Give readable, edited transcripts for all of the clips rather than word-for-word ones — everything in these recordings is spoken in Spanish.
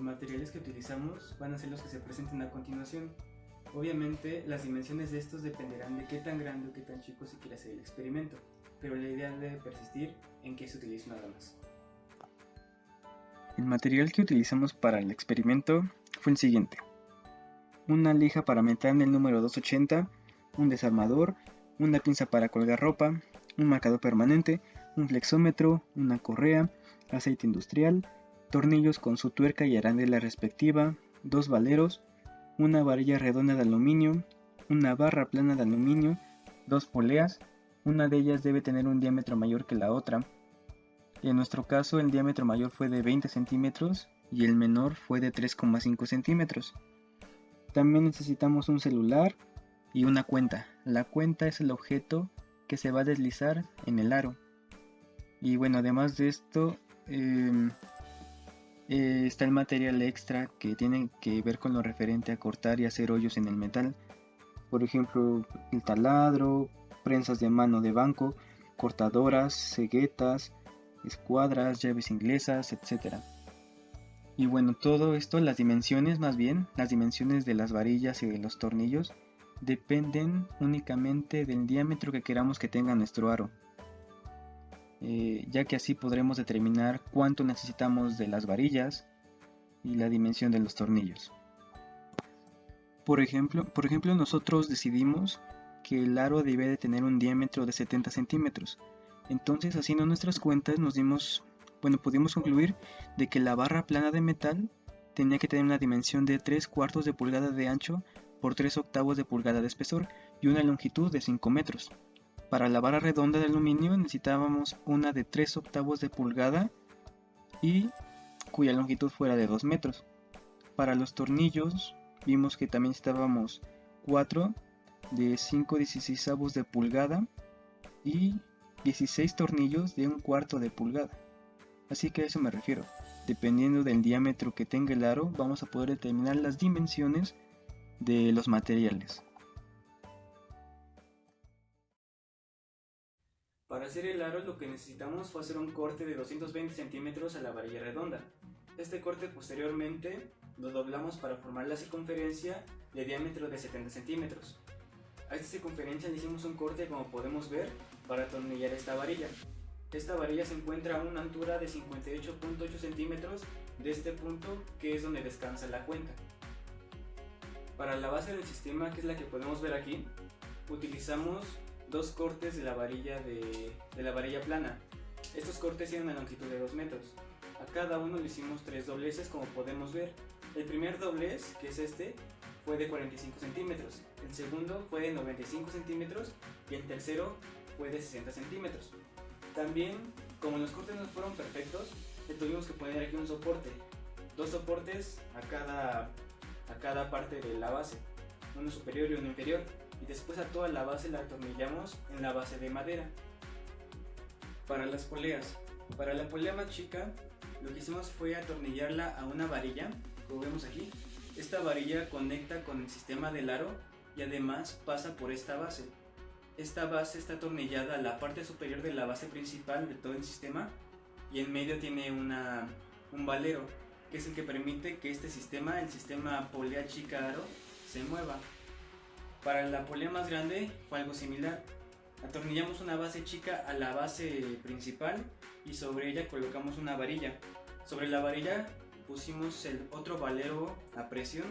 materiales que utilizamos van a ser los que se presenten a continuación. Obviamente las dimensiones de estos dependerán de qué tan grande o qué tan chico se quiera hacer el experimento, pero la idea debe persistir en que se utilice nada más. El material que utilizamos para el experimento fue el siguiente: una lija para metal del número 280, un desarmador, una pinza para colgar ropa, un marcador permanente, un flexómetro, una correa, aceite industrial, tornillos con su tuerca y arandela respectiva, 2 valeros, una varilla redonda de aluminio, una barra plana de aluminio, 2 poleas, una de ellas debe tener un diámetro mayor que la otra. En nuestro caso el diámetro mayor fue de 20 centímetros y el menor fue de 3,5 centímetros. También necesitamos un celular y una cuenta. La cuenta es el objeto que se va a deslizar en el aro. Y bueno, además de esto está el material extra que tiene que ver con lo referente a cortar y hacer hoyos en el metal. Por ejemplo, el taladro, prensas de mano de banco, cortadoras, ceguetas, escuadras, llaves inglesas, etc. Y bueno, todo esto, las dimensiones de las varillas y de los tornillos dependen únicamente del diámetro que queramos que tenga nuestro aro, ya que así podremos determinar cuánto necesitamos de las varillas y la dimensión de los tornillos. Por ejemplo, nosotros decidimos que el aro debe de tener un diámetro de 70 centímetros. Entonces, haciendo nuestras cuentas, pudimos concluir de que la barra plana de metal tenía que tener una dimensión de 3/4 de pulgada de ancho por 3/8 de pulgada de espesor y una longitud de 5 metros. Para la barra redonda de aluminio necesitábamos una de 3/8 de pulgada y cuya longitud fuera de 2 metros. Para los tornillos vimos que también necesitábamos 4 de 5/16 de pulgada y 16 tornillos de 1/4 de pulgada. Así que a eso me refiero. Dependiendo del diámetro que tenga el aro, vamos a poder determinar las dimensiones de los materiales. Para hacer el aro lo que necesitamos fue hacer un corte de 220 centímetros a la varilla redonda. Este corte posteriormente lo doblamos para formar la circunferencia de diámetro de 70 centímetros. A esta circunferencia le hicimos un corte, como podemos ver, para atornillar esta varilla. Esta varilla se encuentra a una altura de 58.8 centímetros de este punto, que es donde descansa la cuenta. Para la base del sistema, que es la que podemos ver aquí, utilizamos 2 cortes de la varilla plana. Estos cortes tienen una longitud de 2 metros. A cada uno le hicimos 3 dobleces, como podemos ver. El primer doblez, que es este, fue de 45 centímetros. El segundo fue de 95 centímetros y el tercero fue de 60 centímetros. También, como los cortes no fueron perfectos, le tuvimos que poner aquí un soporte. 2 soportes a cada parte de la base, uno superior y uno inferior. Y después a toda la base la atornillamos en la base de madera. Para las poleas, para la polea más chica, lo que hicimos fue atornillarla a una varilla, como vemos aquí. Esta varilla conecta con el sistema del aro y además pasa por esta base. Esta base está atornillada a la parte superior de la base principal de todo el sistema y en medio tiene un valero, que es el que permite que este sistema, el sistema polea chica aro, se mueva. Para la polea más grande fue algo similar. Atornillamos una base chica a la base principal y sobre ella colocamos una varilla. Sobre la varilla pusimos el otro valero a presión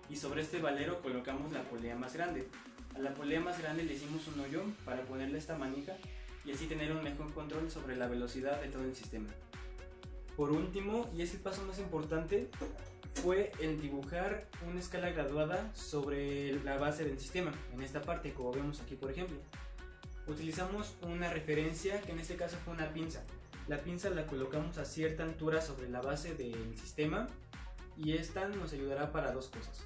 y sobre este valero colocamos la polea más grande. A la polea más grande le hicimos un hoyo para ponerle esta manija y así tener un mejor control sobre la velocidad de todo el sistema. Por último, y es el paso más importante, fue el dibujar una escala graduada sobre la base del sistema, en esta parte, como vemos aquí por ejemplo. Utilizamos una referencia, que en este caso fue una pinza. La pinza la colocamos a cierta altura sobre la base del sistema y esta nos ayudará para 2 cosas.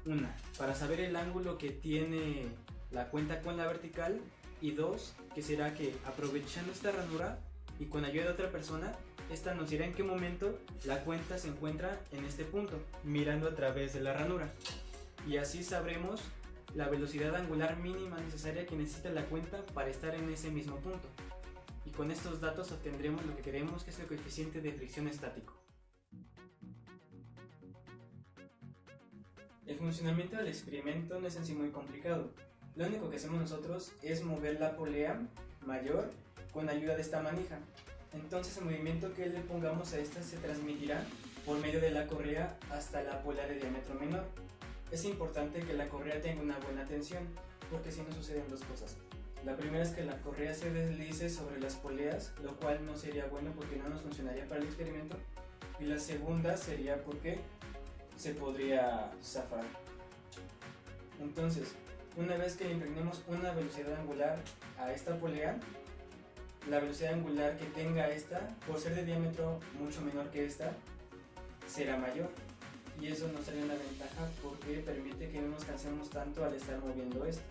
Una, para saber el ángulo que tiene la cuenta con la vertical, y 2, que será que aprovechando esta ranura y con ayuda de otra persona, esta nos dirá en qué momento la cuenta se encuentra en este punto, mirando a través de la ranura. Y así sabremos la velocidad angular mínima necesaria que necesita la cuenta para estar en ese mismo punto. Y con estos datos obtendremos lo que queremos, que es el coeficiente de fricción estático. funcionamiento del experimento no es en sí muy complicado. Lo único que hacemos nosotros es mover la polea mayor con ayuda de esta manija. Entonces el movimiento que le pongamos a esta se transmitirá por medio de la correa hasta la polea de diámetro menor. Es importante que la correa tenga una buena tensión, porque si no suceden dos cosas. La primera es que la correa se deslice sobre las poleas, lo cual no sería bueno porque no nos funcionaría para el experimento. Y la segunda sería porque se podría zafar. Entonces, una vez que le impregnemos una velocidad angular a esta polea, la velocidad angular que tenga esta, por ser de diámetro mucho menor que esta, será mayor. Y eso nos trae una ventaja porque permite que no nos cansemos tanto al estar moviendo esto.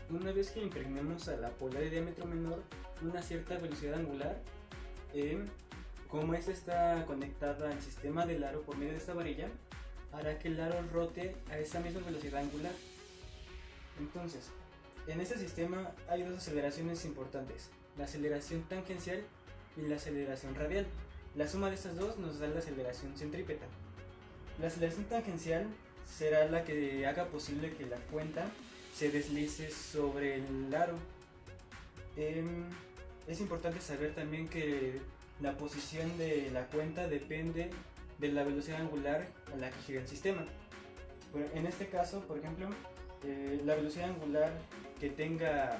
Una vez que impregnemos a la polea de diámetro menor una cierta velocidad angular, como esta está conectada al sistema del aro por medio de esta varilla, hará que el aro rote a esa misma velocidad angular. Entonces, en este sistema hay dos aceleraciones importantes, la aceleración tangencial y la aceleración radial. La suma de estas dos nos da la aceleración centrípeta. La aceleración tangencial será la que haga posible que la cuenta se deslice sobre el aro. Es importante saber también que la posición de la cuenta depende de la velocidad angular a la que gira el sistema. Bueno, en este caso, por ejemplo, la velocidad angular que tenga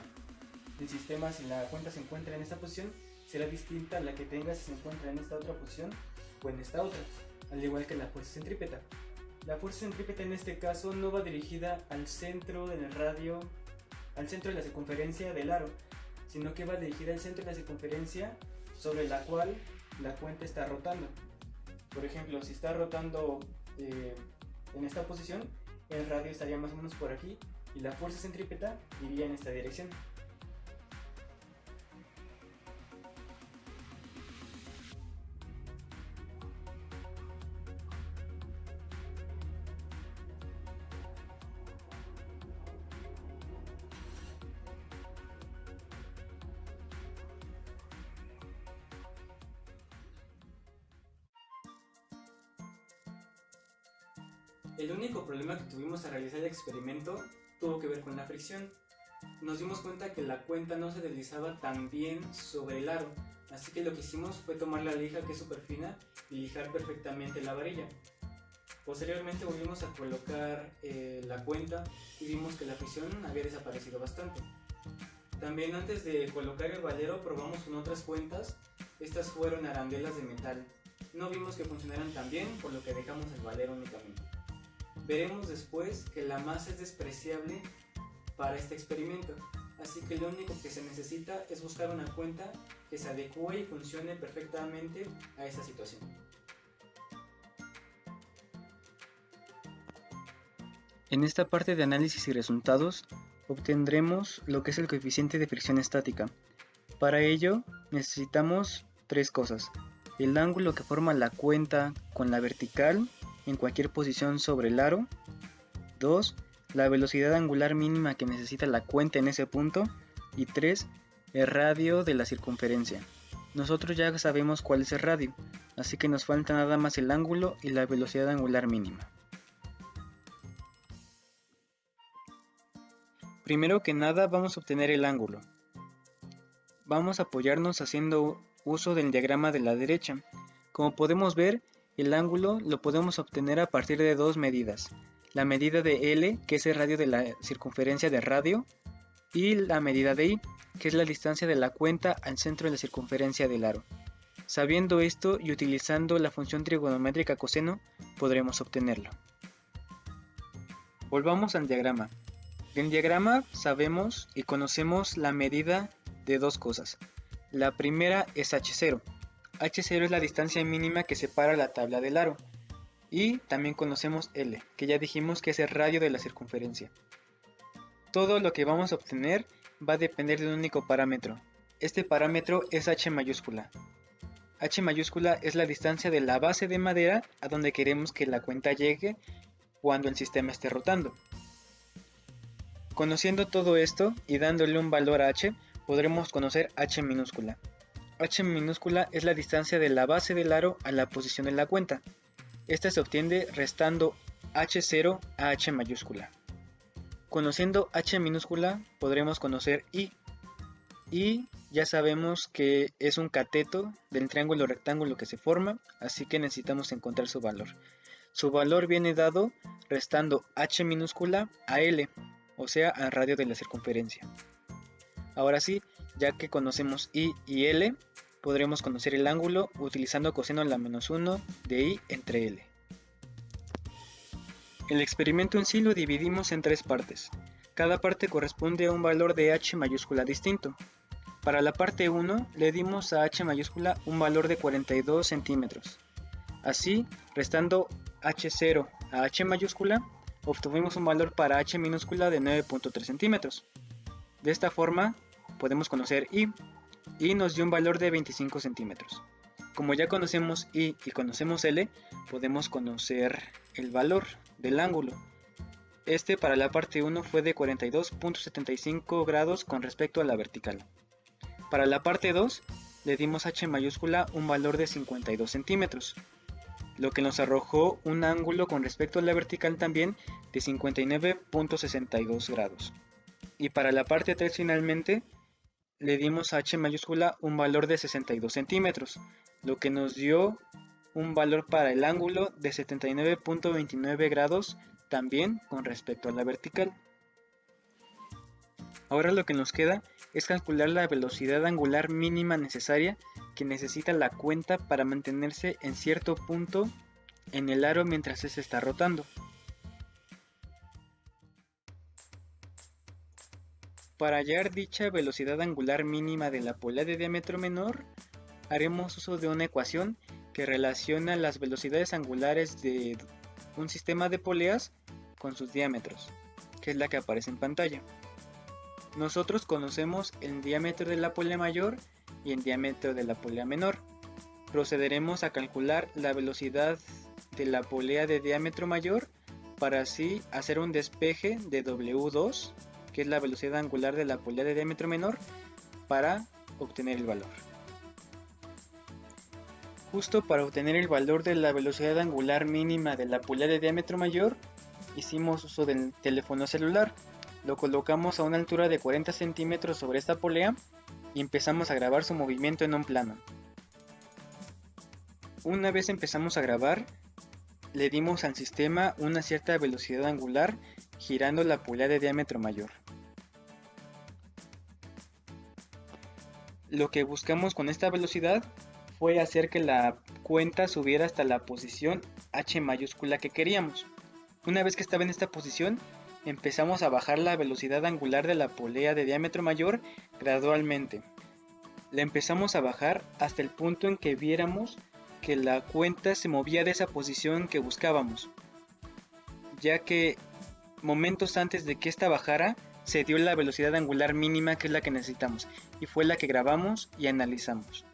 el sistema si la cuenta se encuentra en esta posición será distinta a la que tenga si se encuentra en esta otra posición o en esta otra, al igual que la fuerza centrípeta. La fuerza centrípeta en este caso no va dirigida al centro del radio, al centro de la circunferencia del aro, sino que va dirigida al centro de la circunferencia sobre la cual la cuenta está rotando. Por ejemplo, si está rotando en esta posición, el radio estaría más o menos por aquí y la fuerza centrípeta iría en esta dirección. El único problema que tuvimos al realizar el experimento tuvo que ver con la fricción. Nos dimos cuenta que la cuenta no se deslizaba tan bien sobre el aro, así que lo que hicimos fue tomar la lija, que es súper fina, y lijar perfectamente la varilla. Posteriormente volvimos a colocar la cuenta y vimos que la fricción había desaparecido bastante. También antes de colocar el valero probamos con otras cuentas. Estas fueron arandelas de metal. No vimos que funcionaran tan bien, por lo que dejamos el valero únicamente. Veremos después que la masa es despreciable para este experimento, así que lo único que se necesita es buscar una cuenta que se adecue y funcione perfectamente a esta situación. En esta parte de análisis y resultados obtendremos lo que es el coeficiente de fricción estática. Para ello necesitamos tres cosas: el ángulo que forma la cuenta con la vertical en cualquier posición sobre el aro. 2. La velocidad angular mínima que necesita la cuenta en ese punto. Y 3. El radio de la circunferencia. Nosotros ya sabemos cuál es el radio, así que nos falta nada más el ángulo y la velocidad angular mínima. Primero que nada vamos a obtener el ángulo. Vamos a apoyarnos haciendo uso del diagrama de la derecha. Como podemos ver, el ángulo lo podemos obtener a partir de dos medidas: la medida de L, que es el radio de la circunferencia del radio, y la medida de I, que es la distancia de la cuenta al centro de la circunferencia del aro. Sabiendo esto y utilizando la función trigonométrica coseno, podremos obtenerlo. Volvamos al diagrama. En diagrama sabemos y conocemos la medida de dos cosas. La primera es H0. H0 es la distancia mínima que separa la tabla del aro. Y también conocemos L, que ya dijimos que es el radio de la circunferencia. Todo lo que vamos a obtener va a depender de un único parámetro. Este parámetro es H mayúscula. H mayúscula es la distancia de la base de madera a donde queremos que la cuenta llegue cuando el sistema esté rotando. Conociendo todo esto y dándole un valor a H, podremos conocer H minúscula. H minúscula es la distancia de la base del aro a la posición de la cuenta. Esta se obtiene restando h0 a h mayúscula. Conociendo h minúscula podremos conocer i. Y ya sabemos que es un cateto del triángulo rectángulo que se forma, así que necesitamos encontrar su valor. Su valor viene dado restando h minúscula a l, o sea, al radio de la circunferencia. Ahora sí, ya que conocemos i y l, podremos conocer el ángulo utilizando coseno a la menos 1 de i entre l. El experimento en sí lo dividimos en tres partes. Cada parte corresponde a un valor de h mayúscula distinto. Para la parte 1 le dimos a h mayúscula un valor de 42 centímetros. Así, restando h0 a h mayúscula, obtuvimos un valor para h minúscula de 9.3 centímetros. De esta forma, podemos conocer i. I nos dio un valor de 25 centímetros. Como ya conocemos i y conocemos l, podemos conocer el valor del ángulo. Este para la parte 1 fue de 42.75 grados con respecto a la vertical. Para la parte 2 le dimos h mayúscula un valor de 52 centímetros, lo que nos arrojó un ángulo con respecto a la vertical también de 59.62 grados. Y para la parte 3 finalmente le dimos a h mayúscula un valor de 62 centímetros, lo que nos dio un valor para el ángulo de 79.29 grados también con respecto a la vertical. Ahora lo que nos queda es calcular la velocidad angular mínima necesaria que necesita la cuenta para mantenerse en cierto punto en el aro mientras se está rotando. Para hallar dicha velocidad angular mínima de la polea de diámetro menor, haremos uso de una ecuación que relaciona las velocidades angulares de un sistema de poleas con sus diámetros, que es la que aparece en pantalla. Nosotros conocemos el diámetro de la polea mayor y el diámetro de la polea menor. Procederemos a calcular la velocidad de la polea de diámetro mayor para así hacer un despeje de W2, que es la velocidad angular de la polea de diámetro menor, para obtener el valor. Justo para obtener el valor de la velocidad angular mínima de la polea de diámetro mayor, hicimos uso del teléfono celular. Lo colocamos a una altura de 40 centímetros sobre esta polea y empezamos a grabar su movimiento en un plano. Una vez empezamos a grabar, le dimos al sistema una cierta velocidad angular girando la polea de diámetro mayor. Lo que buscamos con esta velocidad fue hacer que la cuenta subiera hasta la posición h mayúscula que queríamos. Una vez que estaba en esta posición, empezamos a bajar la velocidad angular de la polea de diámetro mayor gradualmente. La empezamos a bajar hasta el punto en que viéramos que la cuenta se movía de esa posición que buscábamos, ya que momentos antes de que esta bajara se dio la velocidad angular mínima, que es la que necesitamos, y fue la que grabamos y analizamos.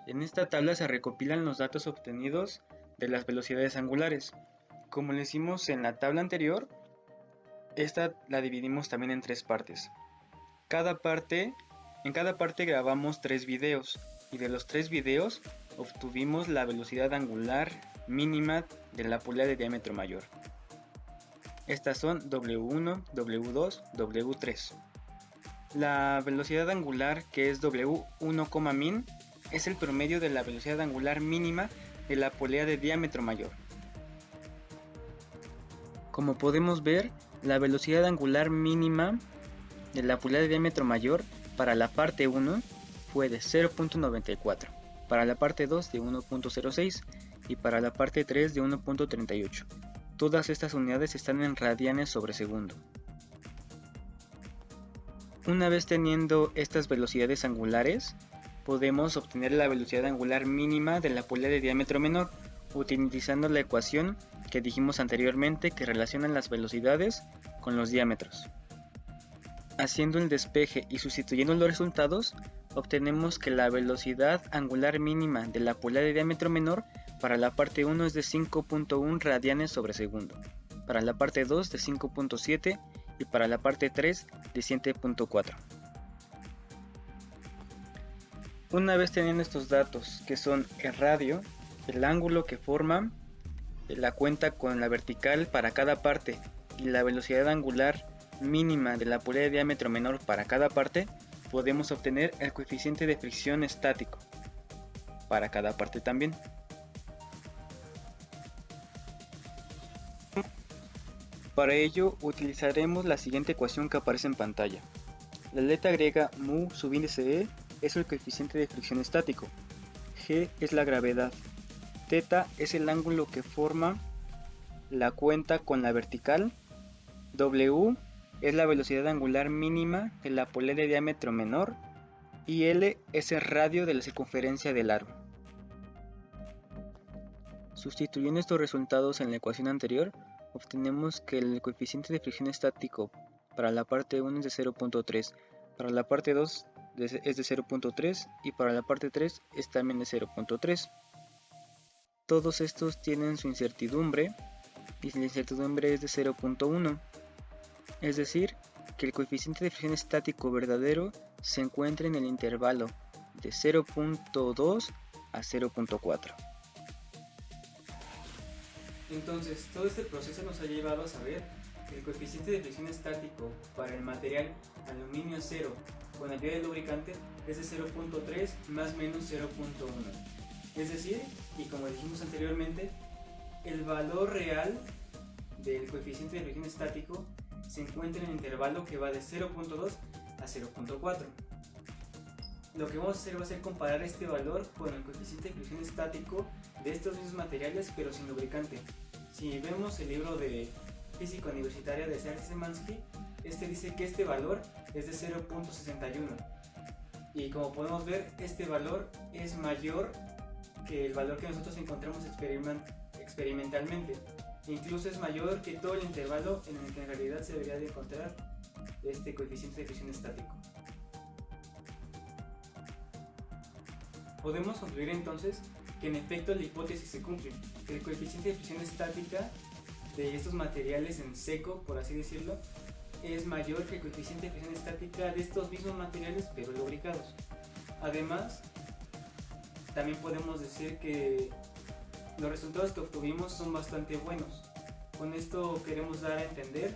En esta tabla se recopilan los datos obtenidos de las velocidades angulares. Como lo hicimos en la tabla anterior, esta la dividimos también en tres partes. En cada parte grabamos 3 videos, y de los 3 videos obtuvimos la velocidad angular mínima de la polea de diámetro mayor. Estas son W1, W2, W3. La velocidad angular, que es W1, min, es el promedio de la velocidad angular mínima de la polea de diámetro mayor. Como podemos ver, la velocidad angular mínima de la polea de diámetro mayor para la parte 1 fue de 0.94, para la parte 2 de 1.06 y para la parte 3 de 1.38. Todas estas unidades están en radianes sobre segundo. Una vez teniendo estas velocidades angulares, podemos obtener la velocidad angular mínima de la polea de diámetro menor, utilizando la ecuación que dijimos anteriormente que relaciona las velocidades con los diámetros. Haciendo el despeje y sustituyendo los resultados, obtenemos que la velocidad angular mínima de la polea de diámetro menor para la parte 1 es de 5.1 radianes sobre segundo, para la parte 2 de 5.7 y para la parte 3 de 7.4. Una vez teniendo estos datos, que son el radio, el ángulo que forma, la cuenta con la vertical para cada parte y la velocidad angular mínima de la polea de diámetro menor para cada parte, podemos obtener el coeficiente de fricción estático para cada parte también. Para ello utilizaremos la siguiente ecuación que aparece en pantalla. La letra griega mu subíndice e es el coeficiente de fricción estático, g es la gravedad, θ es el ángulo que forma la cuenta con la vertical, w es la velocidad angular mínima de la polea de diámetro menor y L es el radio de la circunferencia del aro. Sustituyendo estos resultados en la ecuación anterior, obtenemos que el coeficiente de fricción estático para la parte 1 es de 0.3, para la parte 2 es de 0.3 y para la parte 3 es también de 0.3. Todos estos tienen su incertidumbre y la incertidumbre es de 0.1. Es decir, que el coeficiente de fricción estático verdadero se encuentra en el intervalo de 0.2 a 0.4. Entonces, todo este proceso nos ha llevado a saber que el coeficiente de fricción estático para el material aluminio acero con ayuda de lubricante es de 0.3 más menos 0.1. Es decir, y como dijimos anteriormente, el valor real del coeficiente de fricción estático se encuentra en el intervalo que va de 0.2 a 0.4. Lo que vamos a hacer va a ser comparar este valor con el coeficiente de fricción estático de estos mismos materiales pero sin lubricante. Si vemos el libro de física universitaria de Szymanski, este dice que este valor es de 0.61 y como podemos ver este valor es mayor que el valor que nosotros encontramos experimentalmente. Incluso es mayor que todo el intervalo en el que en realidad se debería de encontrar este coeficiente de fricción estático. Podemos concluir entonces que en efecto la hipótesis se cumple, que el coeficiente de fricción estática de estos materiales en seco, por así decirlo, es mayor que el coeficiente de fricción estática de estos mismos materiales pero lubricados. Además, también podemos decir que los resultados que obtuvimos son bastante buenos. Con esto queremos dar a entender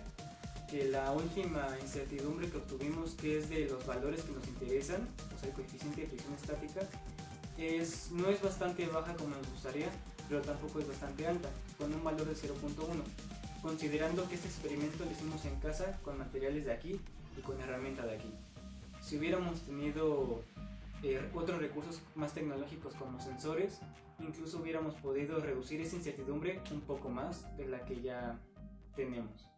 que la última incertidumbre que obtuvimos, que es de los valores que nos interesan, o sea el coeficiente de fricción estática, no es bastante baja como nos gustaría, pero tampoco es bastante alta, con un valor de 0.1, considerando que este experimento lo hicimos en casa con materiales de aquí y con herramienta de aquí. Si hubiéramos tenido otros recursos más tecnológicos como sensores, incluso hubiéramos podido reducir esa incertidumbre un poco más de la que ya tenemos.